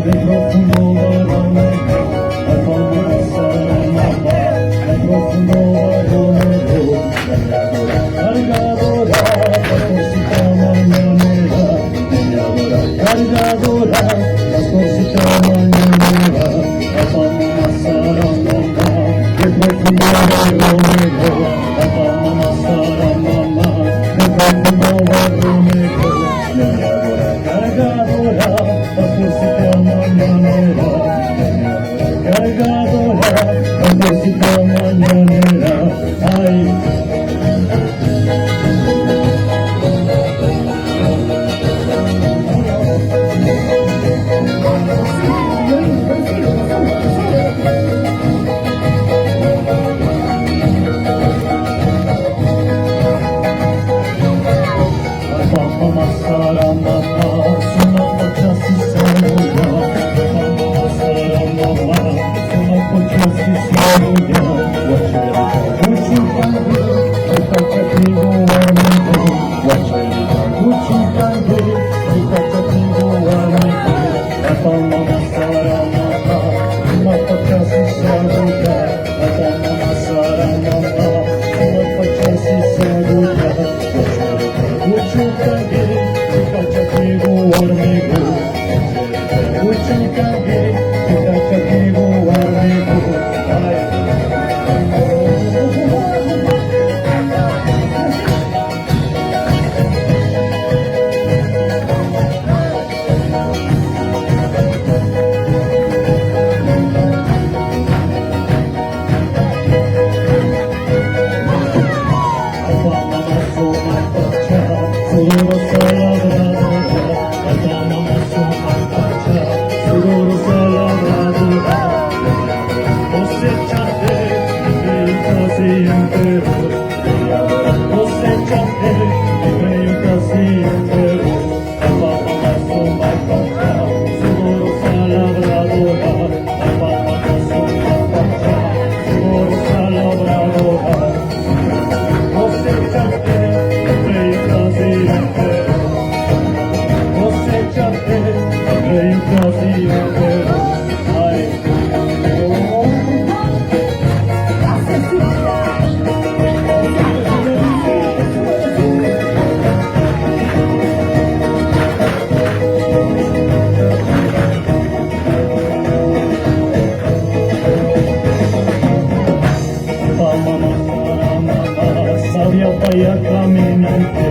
de profundo varone, papama saramama, de profundo varone, cargadora, pastorcita mañanera, cargadora, pastorcita mañanera, papama saramama, de profundo varone, papama saramama, de profundo varone, cargadora, pastorcita mañanera, cargadora, pastorcita mañanera, ay. Papama saramama, suna pochasi saruya. Papama saramama, suna pochasi saruya. Gucci kange, kita catigo warmego. Gucci kange, kita catigo warmego. Papama saramama, suna pochasi saruya. Papama saramama, suna pochasi saruya. Gucci kange, kita catigo warmego. Gucci kange, kita catigo warmego. Seguro salabradora, papama somapacha, seguro salabradora, cosechate y casi entero, cosechate y casi entero, papama somapacha, seguro salabradora, papama somapacha, seguro salabradora, cosechate. Cosechate, rey casi entero, ay. Papama saramama, sabia paya caminante.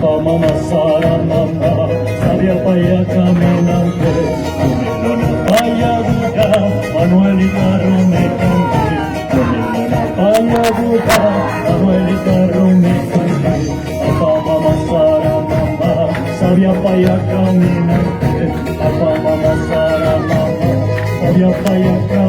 Papama saramama, sabia paya caminante. Comilona paya duda, Manuelita Rome cante. Comilona paya duda, Manuelita Rome cante. Papama saramama, sabia paya caminante. Papama saramama, sabia paya caminante.